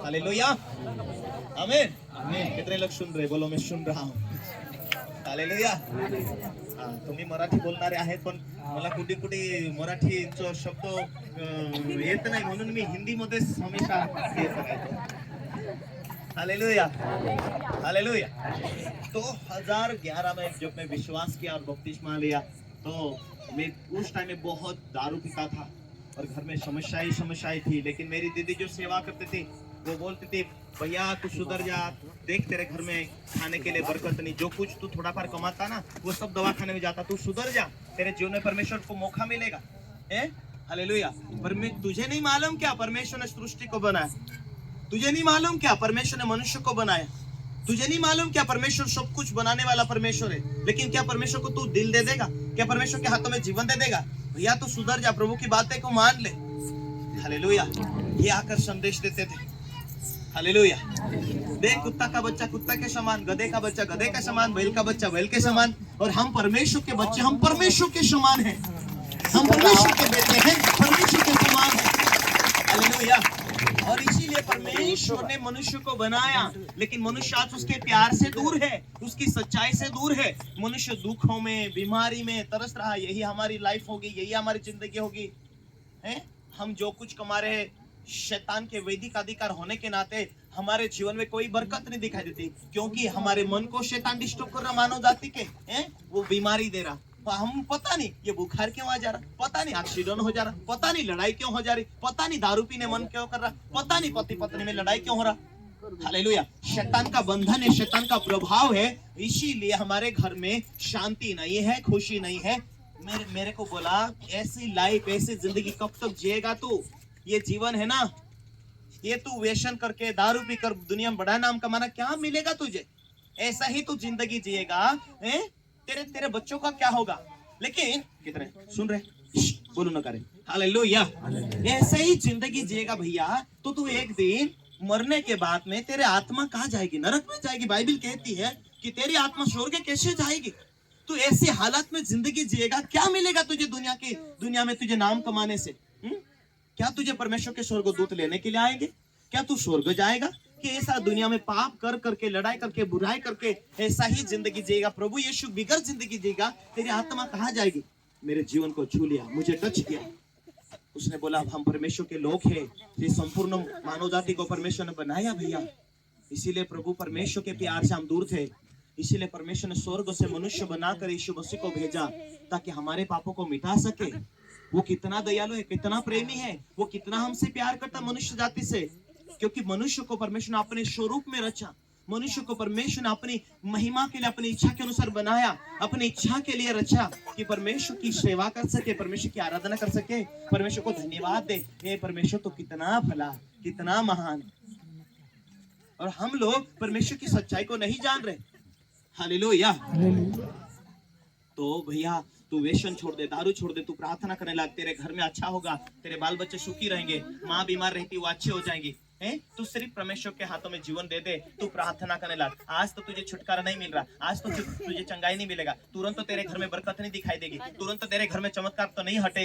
Hallelujah, आमीन आमीन. कितने लोग सुन रहे? बोलो मैं सुन रहा हूँ. हालेलुया. तुम्ही मराठी बोलणारे आहेत पण मला कुठे कुठे मराठीचा शब्द येत नाही म्हणून मी हिंदी मध्ये हमेशा हे करायचो. Hallelujah hallelujah. तो 2011 में जब मैं विश्वास किया और बपतिस्मा लिया तो मैं उस टाइम में बहुत दारू पीता था और घर में समस्याएं थी. लेकिन मेरी दीदी जो सेवा करती थी वो बोलती थी भैया तू सुधर जा, देख तेरे घर में खाने के लिए बरकत नहीं, जो कुछ तू थोड़ा पार कमाता ना वो सब दवाखाने में जाता, तू सुधर जा, तेरे जीवन में परमेश्वर को मौका मिलेगा. हालेलुया. पर मैं तुझे नहीं मालूम क्या परमेश्वर ने सृष्टि को बनाया, तुझे नहीं मालूम क्या परमेश्वर ने मनुष्य को बनाया, तुझे नहीं मालूम क्या परमेश्वर सब कुछ बनाने वाला परमेश्वर है. लेकिन क्या परमेश्वर को तू दिल दे देगा? क्या परमेश्वर के हाथों में जीवन दे देगा? भैया तू सुधर जा, प्रभु की बातें को मान ले. हालेलुया. ये आकर संदेश देते थे. हालेलुया. देख कुत्ता का बच्चा कुत्ता के समान, गधे का बच्चा गधे के समान, बैल का बच्चा बैल के समान, और हम परमेश्वर के बच्चे, हम परमेश्वर के समान हैं, हम परमेश्वर के बेटे हैं, परमेश्वर के समान हैं. हालेलुया. और इसीलिए परमेश्वर ने मनुष्य को बनाया. लेकिन मनुष्य आज उसके प्यार से दूर है, उसकी सच्चाई से दूर है. मनुष्य दुखों में बीमारी में तरस रहा. यही हमारी लाइफ होगी, यही हमारी जिंदगी होगी. हम जो कुछ कमा रहे हैं शैतान के वैदिक अधिकार होने के नाते हमारे जीवन में कोई बरकत नहीं दिखाई देती, क्योंकि हमारे मन को शैतान डिस्टर्ब कर रहा, मानव जाति के वो बीमारी दे रहा. हम पता नहीं ये बुखार क्यों आ जा रहा, पता नहीं एक्सीडेंट हो जा रहा, पता नहीं लड़ाई क्यों हो जा रही, पता नहीं दारू पीने मन क्यों कर रहा, पता नहीं पति पत्नी में लड़ाई क्यों हो रहा. हालेलुया. शैतान का बंधन है, शैतान का प्रभाव है. इसीलिए हमारे घर में शांति नहीं है, खुशी नहीं है. मेरे को बोला ऐसी लाइफ ऐसी जिंदगी कब तक जिएगा तू? ये जीवन है ना, ये तू व्यसन करके दारू पी कर दुनिया में बड़ा नाम कमाना क्या मिलेगा तुझे? ऐसा ही तू जिंदगी जिएगा. तेरे बच्चों का क्या होगा? लेकिन कितने सुन रहे? बोलो ना करे. हालेलुया. ऐसे ही जिंदगी जिएगा भैया तो तू एक दिन मरने के बाद में तेरे आत्मा कहाँ जाएगी? नरक में जाएगी. बाइबल कहती है कि तेरी आत्मा स्वर्ग कैसे जाएगी? तू ऐसी हालत में जिंदगी जिएगा, क्या मिलेगा तुझे दुनिया में तुझे नाम कमाने से? क्या तुझे परमेश्वर के स्वर्ग दूत लेने के लिए आएंगे? क्या तू स्वर्ग जाएगा कि ऐसा दुनिया में पाप कर करके लड़ाई करके बुराई करके ऐसा ही जिंदगी जिएगा? प्रभु यीशु बिगर जिंदगी जिएगा, तेरी आत्मा कहाँ जाएगी? मेरे जीवन को छू लिया, मुझे टच किया. उसने बोला हम परमेश्वर के लोग हैं, ये संपूर्ण मानव जाति को परमेश्वर ने बनाया भैया. इसीलिए प्रभु परमेश्वर के प्यार से हम दूर थे. इसीलिए परमेश्वर ने स्वर्ग से मनुष्य बनाकर यीशु मसीह को भेजा ताकि हमारे पापों को मिटा सके. वो कितना दयालु है, कितना प्रेमी है, वो कितना हमसे प्यार करता मनुष्य जाति से. क्योंकि मनुष्य को परमेश्वर ने अपने स्वरूप में रचा, मनुष्य को परमेश्वर ने अपनी महिमा के लिए अपनी इच्छा के अनुसार बनाया, अपनी इच्छा के लिए रचा कि परमेश्वर की सेवा कर सके, परमेश्वर की आराधना कर सके, परमेश्वर को धन्यवाद दे. ये परमेश्वर तो कितना भला, कितना महान. और हम लोग परमेश्वर की सच्चाई को नहीं जान रहे. हालेलुया. तो भैया तू व्यसन छोड़ दे, दारू छोड़ दे, तू प्रार्थना करने लग, तेरे घर में अच्छा होगा, तेरे बाल बच्चे सुखी रहेंगे, माँ बीमार रहती वो अच्छी हो जाएंगी. तू सिर्फ परमेश्वर के हाथों में जीवन दे दे, तू प्रार्थना करने लग. आज तो तुझे छुटकारा नहीं मिल रहा, आज तो तुझे चंगाई नहीं मिलेगा, तुरंत तो तेरे घर में बरकत नहीं दिखाई देगी, तुरंत तो तेरे घर में चमत्कार तो नहीं हट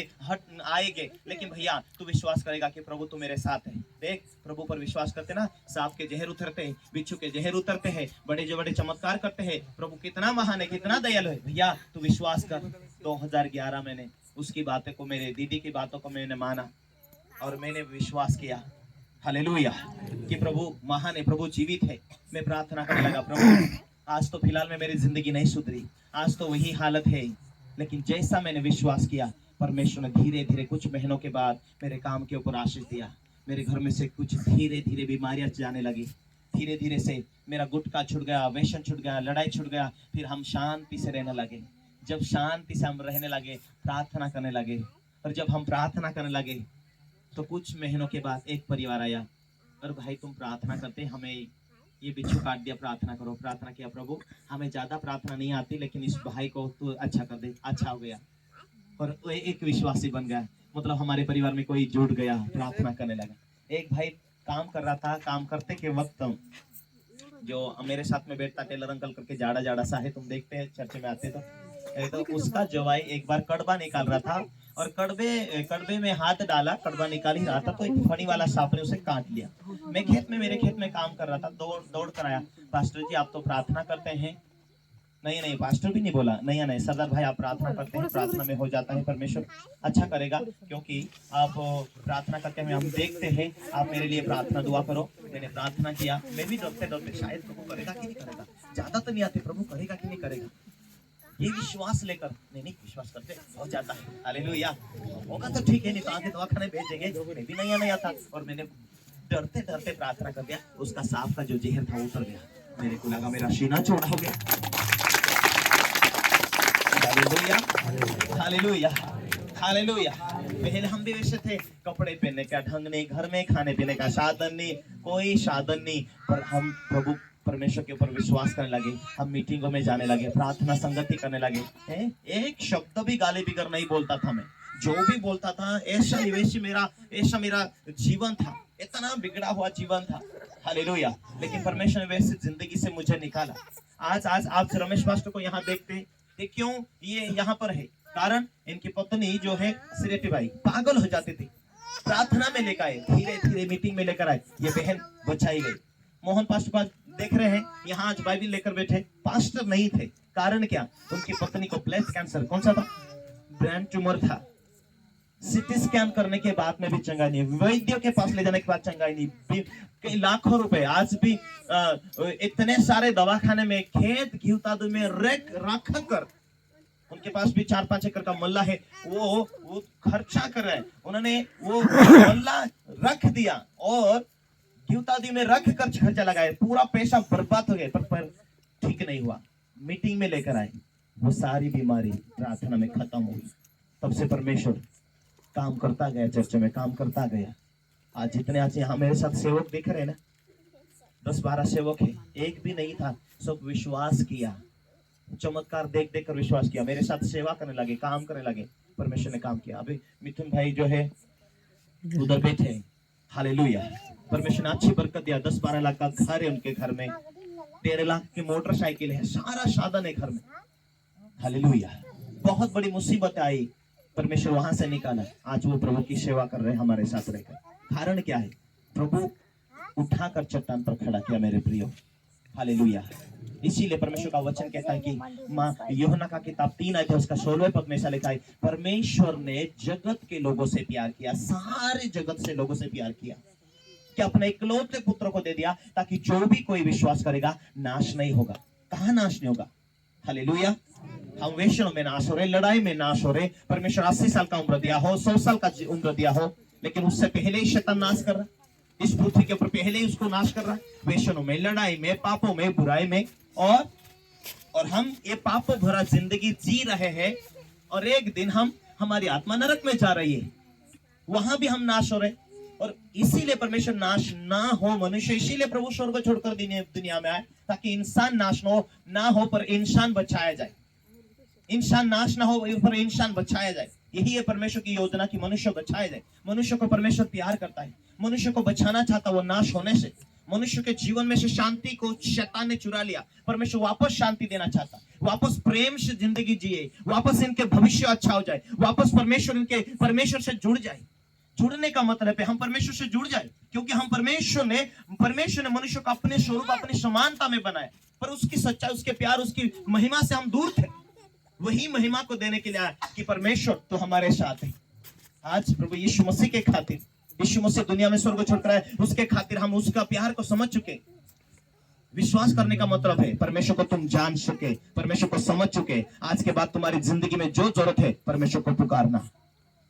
आएंगे. लेकिन भैया तू विश्वास करेगा कि प्रभु तू मेरे साथ है. देख प्रभु पर विश्वास करते ना, सांप के जहर उतरते हैं, बिच्छू के जहर उतरते हैं, बड़े जो बड़े चमत्कार करते हैं. प्रभु कितना महान है, कितना दयालु है. भैया तू विश्वास कर. 2011 मैंने उसकी बातें को, मेरे दीदी की बातों को मैंने माना और मैंने विश्वास किया. हालेलुया. कि प्रभु महान है, प्रभु जीवित है. मैं प्रार्थना करने लगा, प्रभु आज तो फिलहाल में मेरी जिंदगी नहीं सुधरी, आज तो वही हालत है. लेकिन जैसा मैंने विश्वास किया परमेश्वर ने धीरे धीरे कुछ महीनों के बाद मेरे काम के ऊपर आशीष दिया. मेरे घर में से कुछ धीरे धीरे बीमारियां जाने लगी. धीरे धीरे से मेरा गुटखा छूट गया, व्यसन छूट गया, लड़ाई छूट गया. फिर हम शांति से रहने लगे. जब शांति से हम रहने लगे, प्रार्थना करने लगे, और जब हम प्रार्थना करने लगे तो कुछ महीनों के बाद एक परिवार आया और भाई तुम प्रार्थना करते, हमें ये बिच्छू काट दिया, प्रार्थना करो. प्रार्थना किया, प्रभु हमें ज्यादा प्रार्थना नहीं आती लेकिन इस भाई को तू अच्छा कर दे. अच्छा हो गया और वो एक विश्वासी बन गया. मतलब हमारे परिवार में कोई जुड़ गया, प्रार्थना करने लगा. एक भाई काम कर रहा था, काम करते के वक्त जो मेरे साथ में बैठता टेलर अंकल करके, जाड़ा जाड़ा सा है, तुम देखते हैं चर्च में आते तो उसका जवाई एक बार कड़वा निकाल रहा था और कड़बे कड़बे में हाथ डाला, कड़वा निकाल ही रहा था तो एक फणी वाला सांप ने उसे काट लिया। मेरे खेत में काम कर रहा था, दौड़ दौड़ कर आया, पास्टर जी आप तो प्रार्थना करते हैं। नहीं नहीं, पास्टर भी नहीं बोला, नहीं नहीं सरदार भाई आप प्रार्थना करते हैं, प्रार्थना में हो जाता है, परमेश्वर अच्छा करेगा, क्योंकि आप प्रार्थना करते हैं, हम देखते हैं, आप मेरे लिए प्रार्थना दुआ करो। मैंने प्रार्थना किया, मैं भी डरते डरते शायद प्रभु करेगा कि नहीं करेगा, ज्यादा तो नहीं आते, प्रभु करेगा कि नहीं करेगा, ये विश्वास लेकर नहीं विश्वास करते हो जाता है। हालेलुया, होगा तो ठीक है, नहीं तो आगे दवाखाने भेजेंगे, मैं भी नहीं आया था। और मैंने डरते डरते प्रार्थना कर दिया, उसका सांप का जो जहर था उतर गया, मेरे को लगा मेरा सीना चौड़ा हो गया। Hallelujah, hallelujah, hallelujah. पहले हम भी वैसे थे, कपड़े पहनने का ढंग नहीं, घर में खाने पीने का साधन नहीं, कोई साधन नहीं, पर हम प्रभु परमेश्वर के ऊपर विश्वास करने लगे, हम मीटिंगों में जाने लगे, प्रार्थना संगति करने लगे। एक शब्द भी गाली बिगर नहीं बोलता था मैं, जो भी बोलता था ऐसा ही वैसे ऐसा मेरा जीवन था, इतना बिगड़ा हुआ जीवन था। हालेलुया, लेकिन परमेश्वर ने वैसे जिंदगी से मुझे निकाला। आज आज आप रमेश पास्टर को यहाँ देखते, क्यों ये यहाँ पर है, कारण इनकी पत्नी जो है सिरेटी भाई पागल हो जाती थी, प्रार्थना में लेकर आए, धीरे धीरे मीटिंग में लेकर आए, ये बहन बचाई गई। मोहन पास्टर को देख रहे हैं यहाँ आज बाइबल लेकर बैठे, पास्टर नहीं थे, कारण क्या, उनकी पत्नी को ब्रेस्ट कैंसर, कौन सा था, ब्रेन ट्यूमर था, सीटी स्कैन करने के बाद में भी चंगा नहीं, वैद्यों के पास ले जाने के बाद चंगा नहीं, कई लाखों रुपए आज भी इतने सारे दवाखाने में खेत घिवतादू में रख कर, उनके पास भी 4-5 एकड़ का मल्ला है, वो खर्चा कर रहे हैं, उन्होंने वो मल्ला रख दिया और घिवतादी में रख कर खर्चा लगाए, पूरा पैसा बर्बाद हो गया, पर ठीक नहीं हुआ। मीटिंग में लेकर आए, वो सारी बीमारी प्रार्थना में खत्म हुई। तब से परमेश्वर काम करता गया, चर्च में काम करता गया। आज जितने आज यहाँ मेरे साथ सेवक देख रहे हैं ना, 10-12 सेवक है, एक भी नहीं था, सब विश्वास किया, चमत्कार देख देख कर विश्वास किया, मेरे साथ सेवा करने लगे, काम करने लगे, परमेश्वर ने काम किया। अभी मिथुन भाई जो है उधर बैठे, हालेलुया, परमेश्वर ने अच्छी बरकत दिया, 10-12 लाख का घर है उनके घर में, 13 लाख की मोटरसाइकिल है, सारा साधन है घर में, हालेलुया। बहुत बड़ी मुसीबत आई, परमेश्वर वहां से निकाला, आज वो प्रभु की सेवा कर रहे हैं हमारे साथ रहकर। कारण क्या है, प्रभु उठाकर चट्टान पर खड़ा किया मेरे प्रियो, हालेलुया। इसीलिए परमेश्वर का वचन कहता है कि माँ यूहन्ना का किताब 3 अध्याय उसका 16वें पद में ऐसा लिखा है, परमेश्वर ने जगत के लोगों से प्यार किया, सारे जगत से लोगों से प्यार किया, कि अपने इकलौते पुत्र को दे दिया, ताकि जो भी कोई विश्वास करेगा नाश नहीं होगा। कहाँ नाश नहीं होगा, हालेलुया। हम वेश्यों में नाश हो रहे, लड़ाई में नाश हो रहे, परमेश्वर 80 साल का उम्र दिया हो, 100 साल का उम्र दिया हो, लेकिन उससे पहले ही शैतान नाश कर रहा, इस पृथ्वी के ऊपर पहले ही उसको नाश कर रहा है, वेश्यों में, लड़ाई में, पापों में, बुराई में, और हम ये पापों भरा जिंदगी जी रहे हैं, और एक दिन हमारी आत्मा नरक में जा रही है, वहां भी हम नाश हो रहे, और इसीलिए परमेश्वर नाश ना हो मनुष्य, इसीलिए प्रभु स्वर्ग छोड़कर दुनिया में आए, ताकि इंसान नाश ना हो पर इंसान बचाया जाए, इंसान नाश ना हो पर इंसान बचाया जाए। यही है परमेश्वर की योजना की मनुष्य बचाया जाए। मनुष्य को परमेश्वर प्यार करता है, मनुष्य को बचाना चाहता, वो नाश होने से, मनुष्य के जीवन में से शांति को शैतान ने चुरा लिया, परमेश्वर वापस शांति देना चाहता, वापस प्रेम से जिंदगी जिए, वापस इनके भविष्य अच्छा हो जाए, वापस परमेश्वर से जुड़ जाए। जुड़ने का मतलब है हम परमेश्वर से जुड़ जाए, क्योंकि हम परमेश्वर ने मनुष्य को अपने स्वरूप अपनी समानता में बनाया, पर उसकी सच्चाई, उसके प्यार, उसकी महिमा से हम दूर थे। वही महिमा को देने के लिए आया कि परमेश्वर तो हमारे साथ है। आज प्रभु यीशु मसीह के खातिर, यीशु मसीह दुनिया में स्वर्ग छोड़कर आए, उसके खातिर हम उसका प्यार को समझ चुके। विश्वास करने का मतलब है परमेश्वर को तुम जान चुके, परमेश्वर को समझ चुके। आज के बाद तुम्हारी जिंदगी में जो जरूरत है परमेश्वर को पुकारना,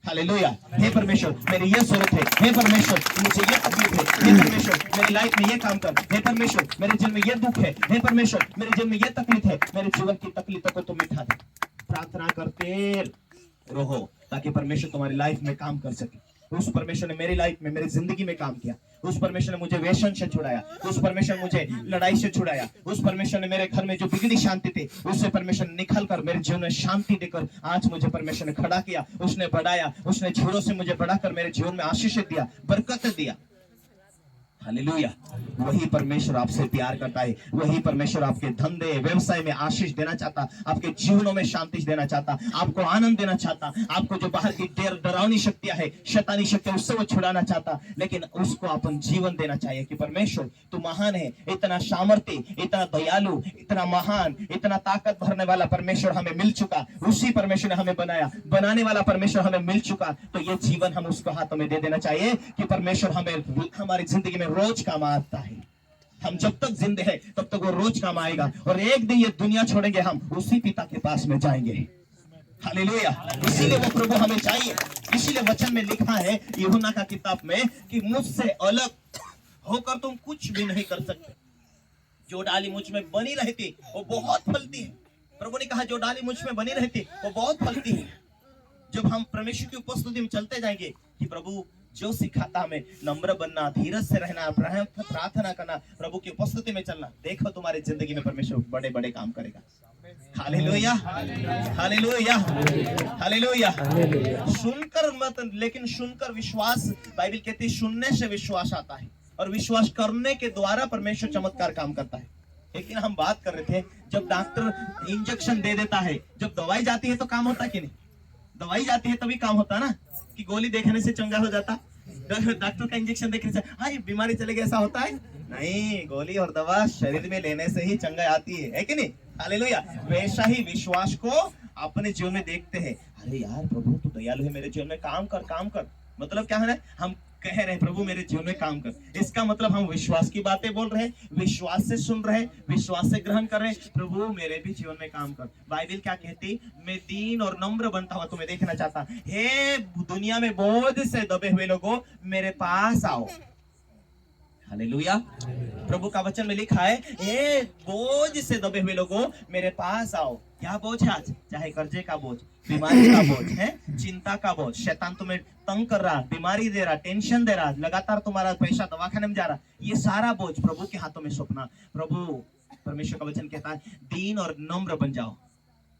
हालेलुया। हे परमेश्वर मेरी ये जरूरत है, हे परमेश्वर मुझे ये तकलीफ है, हे परमेश्वर मेरी लाइफ में ये काम कर, हे परमेश्वर मेरे जीवन में ये दुख है, हे परमेश्वर मेरे जीवन में ये तकलीफ है, मेरे जीवन की तकलीफों को तुम मिटा दे। प्रार्थना करते रहो ताकि परमेश्वर तुम्हारी लाइफ में काम कर सके। उस परमेश्वर ने मेरी लाइफ में, मेरी जिंदगी में काम किया। उस परमेश्वर ने मुझे व्यसन से छुड़ाया, उस परमेश्वर ने मुझे लड़ाई से छुड़ाया, उस परमेश्वर ने मेरे घर में जो बिगड़ी शांति थी उससे परमेश्वर ने निकल कर मेरे जीवन में शांति देकर आज मुझे परमेश्वर ने खड़ा किया, उसने बढ़ाया, उसने झूलों से मुझे बढ़ाकर मेरे जीवन में आशीष दिया, बरकत दिया। हालेलुया। वही परमेश्वर आपसे प्यार करता है, वही परमेश्वर आपके धंधे व्यवसाय में आशीष देना चाहता, आपके जीवनों में शांति देना चाहता, आपको आनंद देना चाहता, आपको जो बाहर की डरावनी शक्तियां है, शैतानी शक्तियां, उससे वो छुड़ाना चाहता, लेकिन उसको अपन जीवन देना चाहिए कि परमेश्वर तू महान है, इतना सामर्थ्य, इतना दयालु, इतना महान, इतना ताकत भरने वाला परमेश्वर हमें मिल चुका, उसी परमेश्वर ने हमें बनाया, बनाने वाला परमेश्वर हमें मिल चुका, तो ये जीवन हम उसको हाथों में दे देना चाहिए कि परमेश्वर हमें हमारी जिंदगी में रोज काम आता है। हम जब तक जिंदे हैं तब तक वो रोज काम आएगा, और एक दिन ये दुनिया छोड़ेंगे, हम उसी पिता के पास में जाएंगे। हालेलुया। इसीलिए वो प्रभु हमें चाहिए, इसीलिए वचन में लिखा है यूहन्ना का किताब में कि मुझसे अलग होकर तुम कुछ भी नहीं कर सकते। जो डाली मुझ में बनी रहती वो बहुत फलती है। प्रभु ने कहा जो डाली मुझ में बनी रहती वो बहुत फलती है। जब हम परमेश्वर की उपस्थिति में चलते जाएंगे कि प्रभु जो सिखाता हमें नम्र बनना, धीरज से रहना, प्रार्थना करना, प्रभु की उपस्थिति में चलना, देखो तुम्हारी जिंदगी में परमेश्वर बड़े बड़े काम करेगा। Hallelujah, hallelujah, hallelujah. सुनकर मत, लेकिन सुनकर विश्वास, बाइबल कहती है सुनने से विश्वास आता है, और विश्वास करने के द्वारा परमेश्वर चमत्कार काम करता है। लेकिन हम बात कर रहे थे, जब डॉक्टर इंजेक्शन दे देता है, जब दवाई जाती है तो काम होता कि नहीं? दवाई जाती है तभी काम होता ना, कि गोली देखने से चंगा हो जाता, डॉक्टर का इंजेक्शन देखने से हाँ ये बीमारी चलेगी ऐसा होता है नहीं। गोली और दवा शरीर में लेने से ही चंगा आती है कि नहीं? हालेलुया। वैसा ही विश्वास को अपने जीवन में देखते हैं, अरे यार प्रभु तू दयालु है, मेरे जीवन में काम कर, काम कर। मतलब क्या है ना, हम कह रहे हैं प्रभु मेरे जीवन में काम कर, इसका मतलब हम विश्वास की बातें बोल रहे हैं, विश्वास से सुन रहे हैं, विश्वास से ग्रहण कर रहे हैं, प्रभु मेरे भी जीवन में काम कर। बाइबल क्या कहती, मैं दीन और नम्र बनता हुआ तुम्हें देखना चाहता, हे दुनिया में बोझ से दबे हुए लोगों मेरे पास आओ। हालेलुया। प्रभु का वचन में लिखा है, हे बोझ से दबे हुए लोगों मेरे पास आओ। क्या बोझ है आज? चाहे कर्जे का बोझ, बीमारी का बोझ है, चिंता का बोझ, शैतान तुम्हें तंग कर रहा, बीमारी दे रहा, टेंशन दे रहा, लगातार तुम्हारा पैसा दवाखाने में जा रहा, ये सारा बोझ प्रभु के हाथों में सौंपना। प्रभु परमेश्वर का वचन कहता है दीन और नम्र बन जाओ,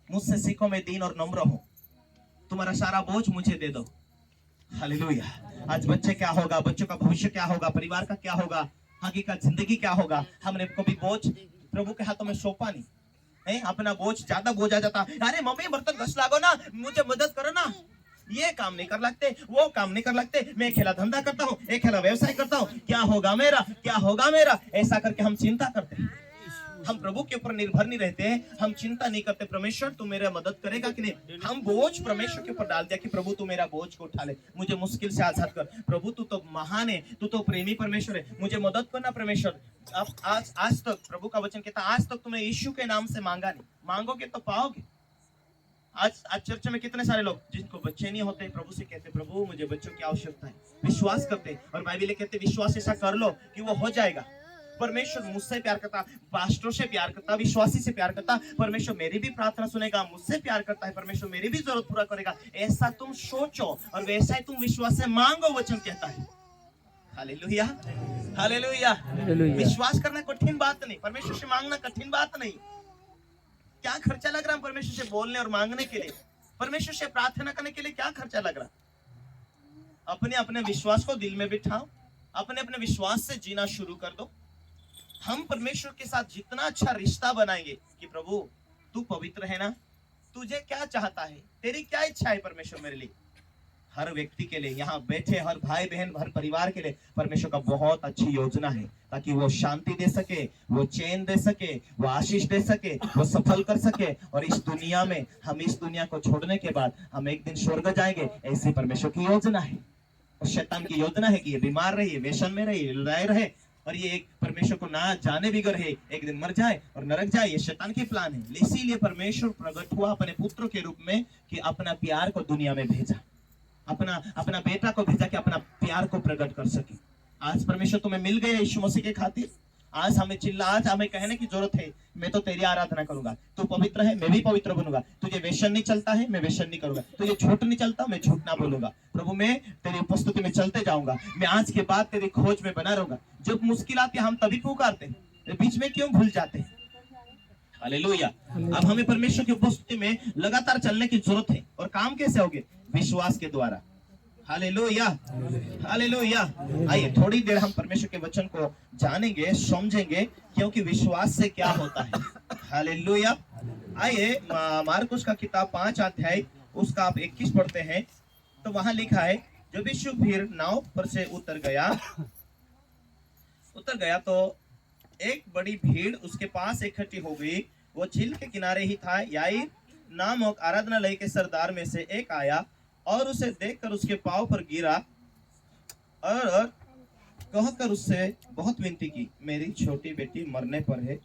मुझसे सीखो मैं दीन और नम्र हूं, तुम्हारा सारा बोझ मुझे दे दो। हालेलुया। आज बच्चे क्या होगा, बच्चों का भविष्य क्या होगा, परिवार का क्या होगा, आगे का जिंदगी क्या होगा, हमने कभी बोझ प्रभु के हाथों में सौंपा नहीं है। अपना बोझ, ज्यादा बोझ आ जाता, अरे मम्मी बर्तन घस लागो ना, मुझे मदद करो ना, ये काम नहीं कर लगते, वो काम नहीं कर लगते, मैं खेला धंधा करता हूँ, एक खेला व्यवसाय करता हूँ, क्या होगा मेरा, क्या होगा मेरा, ऐसा करके हम चिंता करते हैं। हम प्रभु के ऊपर निर्भर नहीं रहते हैं, हम चिंता नहीं करते परमेश्वर तू मेरा मदद करेगा कि नहीं। हम बोझ परमेश्वर के ऊपर डाल दिया कि प्रभु तू मेरा बोझ को उठा ले, मुझे मुश्किल से आजाद कर। प्रभु तू तो महान है, तू तो प्रेमी परमेश्वर है, मुझे मदद करना परमेश्वर। अब आज तक प्रभु का वचन कहता, आज तक तुमने यीशु के नाम से मांगा नहीं, मांगोगे तो पाओगे। आज चर्च में कितने सारे लोग जिनको बच्चे नहीं होते, प्रभु से कहते प्रभु मुझे बच्चों की आवश्यकता है, विश्वास करते, और बाइबल कहते विश्वास ऐसा कर लो कि वो हो जाएगा। परमेश्वर मुझसे प्यार करता, पास्टर से प्यार करता, विश्वासी से प्यार करता, परमेश्वर मेरी भी प्रार्थना सुनेगा, मुझसे प्यार करता है, परमेश्वर मेरी भी जरूरत पूरा करेगा, ऐसा तुम सोचो और वैसा ही तुम विश्वास से मांगो, वचन कहता है। Hallelujah, hallelujah. विश्वास करना कठिन बात नहीं, परमेश्वर से मांगना कठिन बात नहीं। क्या खर्चा लग रहा है परमेश्वर से बोलने और मांगने के लिए, परमेश्वर से प्रार्थना करने के लिए क्या खर्चा लग रहा? अपने अपने विश्वास को दिल में बिठाओ, अपने अपने विश्वास से जीना शुरू कर दो। हम परमेश्वर के साथ जितना अच्छा रिश्ता बनाएंगे कि प्रभु तू पवित्र है ना, तुझे क्या चाहता है, तेरी क्या इच्छा है परमेश्वर मेरे लिए, हर व्यक्ति के लिए, यहाँ बैठे हर भाई बहन, हर परिवार के लिए परमेश्वर का बहुत अच्छी योजना है, ताकि वो शांति दे सके, वो चैन दे सके, वो आशीष दे सके, वो सफल कर सके, और इस दुनिया में हम इस दुनिया को छोड़ने के बाद हम एक दिन स्वर्ग जाएंगे, ऐसी परमेश्वर की योजना है। और शैतान की योजना है कि ये बीमार रहे, व्यसन में रहे, लड़ाई रहे, और ये एक परमेश्वर को ना जाने बिगर है, एक दिन मर जाए और नरक जाए, ये शैतान की प्लान है। इसीलिए परमेश्वर प्रकट हुआ अपने पुत्र के रूप में कि अपना प्यार को दुनिया में भेजा, अपना बेटा को भेजा कि अपना प्यार को प्रकट कर सके। आज परमेश्वर तुम्हें मिल गया यीशु मसीह के खातिर। आज हमें कहने की जरूरत है, मैं तो तेरी आराधना करूंगा, तू पवित्र है मैं भी पवित्र बनूंगा, तुझे वेश्य नहीं चलता है मैं वेश्य नहीं करूंगा, तुझे झूठ नहीं चलता मैं झूठ ना बोलूंगा, प्रभु मैं तेरी उपस्थिति में चलते जाऊंगा, मैं आज के बाद तेरी खोज में बना रहूंगा। जब मुश्किल आती है हम तभी पुकारते हैं, बीच में क्यों भूल जाते हैं? हालेलुया। अब हमें परमेश्वर की उपस्थिति में लगातार चलने की जरूरत है, और काम कैसे होगे? विश्वास के द्वारा। Hallelujah, hallelujah. आइए थोड़ी देर हम परमेश्वर के वचन को जानेंगे, समझेंगे, क्योंकि विश्वास से क्या होता है। हालेलुया। आइए मार्कुस का किताब 5 अध्याय उसका आप 21 पढ़ते हैं, तो वहां लिखा है, जब यीशु फिर नाव पर से उतर गया तो एक बड़ी भीड़ उसके पास इकट्ठी हो गई। वो झील के किनारे ही था। याईर नामक आराधनालय के सरदार में से एक आया और उसे देखकर उसके पांव पर गिरा और कहकर उससे बहुत विनती की, मेरी छोटी बेटी मरने पर है,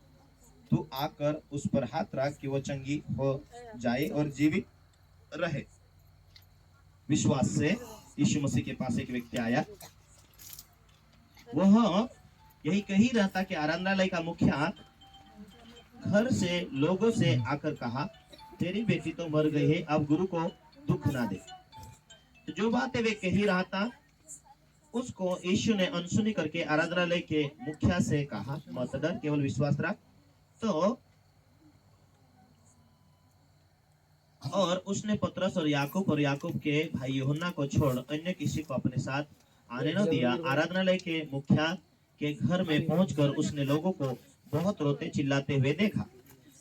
तू आकर उस पर हाथ रख कि वो चंगी हो जाए और जीवित रहे। विश्वास से यीशु मसीह के पास एक व्यक्ति आया। वह यही कही रहता कि आराधनालय का मुखिया घर से लोगों से आकर कहा, तेरी बेटी तो मर गई है, अब गुरु को दुख ना दे। तो जो बातें वे कही रहा था उसको यीशु ने अनसुनी करके आराधनालय के मुखिया से कहा, मत डर, केवल विश्वास रख। तो और उसने पतरस और याकूब के भाई यूहन्ना को छोड़ अन्य किसी को अपने साथ आने न दिया। आराधनालय के मुखिया के घर में पहुंचकर उसने लोगों को बहुत रोते चिल्लाते हुए देखा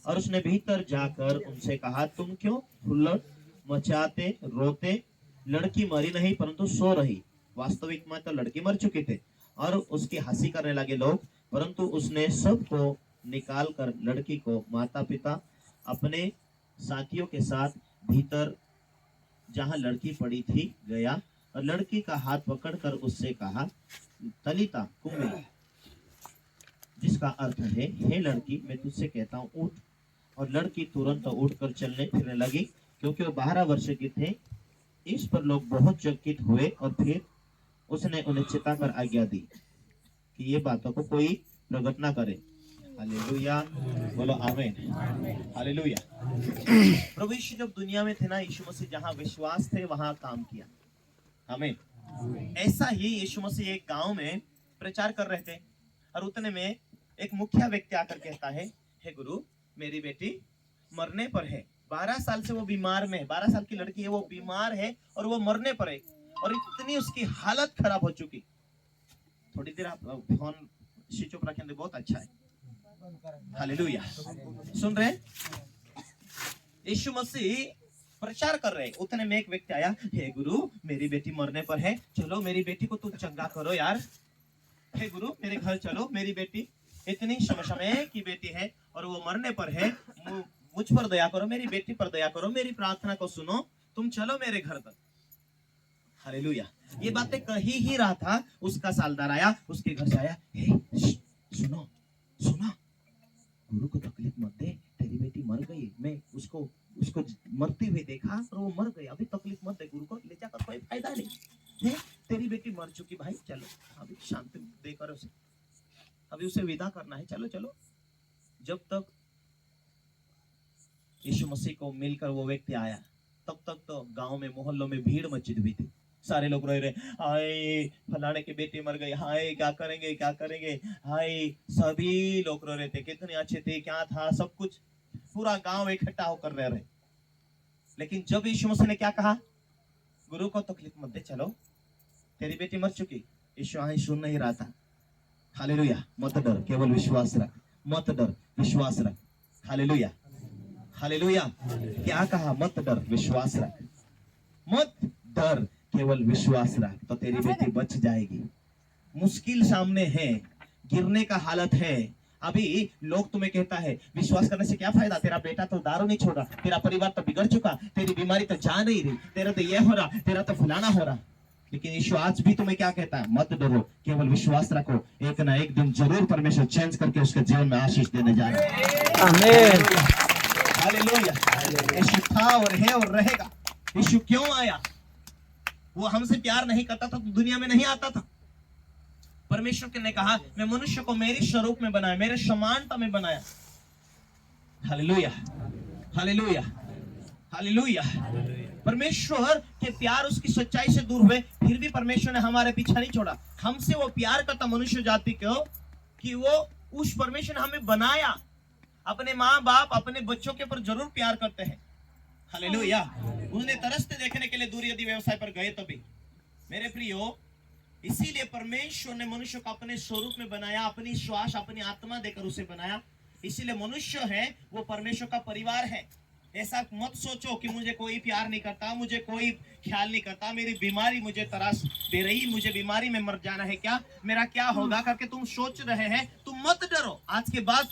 और उसने भीतर जाकर उनसे कहा, तुम क्यों हुल्लड़ मचाते रोते? लड़की मरी नहीं परंतु सो रही। वास्तविक में तो लड़की मर चुकी थी और उसकी हंसी करने लगे लोग, परंतु उसने सबको निकाल कर लड़की को माता पिता अपने साथियों के साथ भीतर जहां लड़की पड़ी थी गया और लड़की का हाथ पकड़कर उससे कहा, तलिता कुम्मी, जिसका अर्थ है, हे लड़की, मैं तुझसे कहता हूँ उठ। और लड़की तुरंत उठकर चलने फिरने लगी, क्योंकि वो 12 वर्ष की थे। इस पर लोग बहुत चकित हुए और फिर उसने उन्हें चिताकर आज्ञा दी कि ये बातों को कोई प्रकट ना करे। हालेलुया, बोलो आमीन, हालेलुया। प्रभु यीशु जब दुनिया में थे ना, यीशु मसीह जहाँ विश्वास थे वहां काम किया। आमीन। ऐसा ही यीशु मसीह एक गांव में प्रचार कर रहे थे और उतने में एक मुखिया व्यक्ति आकर कहता है, हे गुरु, मेरी बेटी मरने पर है। 12 साल से वो बीमार में, 12 साल की लड़की है, वो बीमार है और वो मरने पर है और इतनी उसकी हालत खराब हो चुकी। थोड़ी देर आप फोन स्विच ऑफ रखेंगे, बहुत अच्छा है। हालेलुया, सुन रहे? यीशु मसीह प्रचार कर रहे, उतने में एक व्यक्ति आया, हे गुरु, मेरी बेटी मरने पर है, चलो मेरी बेटी को तुम चंगा करो यार। हे गुरु, मेरे घर चलो, मेरी बेटी इतनी समस्या में की बेटी है और वो मरने पर है, मुझ पर दया करो, मेरी बेटी पर दया करो, मेरी प्रार्थना को सुनो, तुम चलो मेरे घर पर। हालेलुया। ये बातें कही ही रहा था, उसका सालदार आया, उसके घर से आया, हे सुनो सुनो, गुरु को तकलीफ मत दे, तेरी बेटी मर गई, मैं उसको मरते हुए देखा और वो मर गई, अभी तकलीफ मत दे, गुरु को ले जाकर कोई फायदा नहीं है, तेरी बेटी मर चुकी, भाई चलो अभी शांति देकर उसे, अभी उसे विदा करना है, चलो चलो। जब तक यीशु मसीह को मिलकर वो व्यक्ति आया, तब तक तो गांव में मोहल्लों में भीड़ मची हुई थी। सारे लोग रोए रहे, हाय फलाने की बेटी मर गई, हाय क्या करेंगे क्या करेंगे, हाय। सभी लोग रो रहे थे, कितने अच्छे थे, क्या था, सब कुछ पूरा गांव इकट्ठा होकर रह रहे। लेकिन जब यीशु मसीह ने क्या कहा, गुरु को तकलीफ मत दे, चलो तेरी बेटी मर चुकी। यीशु वहां सुन नहीं रहा था। हालेलुया, मत डर, केवल विश्वास रख, मत डर, विश्वास रख। Hallelujah, hallelujah. क्या कहा? मत डर, विश्वास रख, मत डर, केवल विश्वास रख, तो तेरी बेटी बच जाएगी। मुश्किल सामने है, गिरने का हालत है, अभी लोग तुम्हें कहता है विश्वास करने से क्या फायदा, तेरा बेटा तो दारू नहीं छोड़ा, तेरा परिवार तो बिगड़ चुका, तेरी बीमारी तो जा नहीं रही, तेरा तो ये हो रहा, तेरा तो फलाना हो रहा। लेकिन यीशु आज भी तुम्हें क्या कहता है, मत डरो, केवल विश्वास रखो, एक ना एक दिन जरूर परमेश्वर चेंज करके उसके जीवन में आशीष देने जा रहा है। आमीन, हालेलुया। यीशु था और है और रहेगा। यीशु क्यों आया? वो हमसे प्यार नहीं करता था तो दुनिया में नहीं आता था। परमेश्वर ने कहा, मैं मनुष्य को मेरे स्वरूप में बनाया, मेरे समानता में बनाया। Hallelujah, hallelujah, hallelujah. परमेश्वर के प्यार उसकी सच्चाई से दूर हुए, फिर भी परमेश्वर ने हमारे पीछा नहीं छोड़ा। हमसे वो प्यार करता मनुष्य जाति को, कि वो उस परमेश्वर ने हमें बनाया। अपने माँ बाप अपने बच्चों के ऊपर जरूर प्यार करते हैं। हालेलुया। उन्हें तरसते देखने के लिए दूर यदि व्यवसाय पर गए तो भी, मेरे प्रियो, इसीलिए परमेश्वर ने मनुष्य को अपने स्वरूप में बनाया, अपनी श्वास अपनी आत्मा देकर उसे बनाया। इसीलिए मनुष्य है वो परमेश्वर का परिवार है। ऐसा मत सोचो कि मुझे कोई प्यार नहीं करता, मुझे कोई ख्याल नहीं करता, मेरी बीमारी मुझे त्रास दे रही, मुझे बीमारी में मर जाना है क्या, मेरा क्या होगा करके तुम सोच रहे हैं। तुम मत डरो, आज के बाद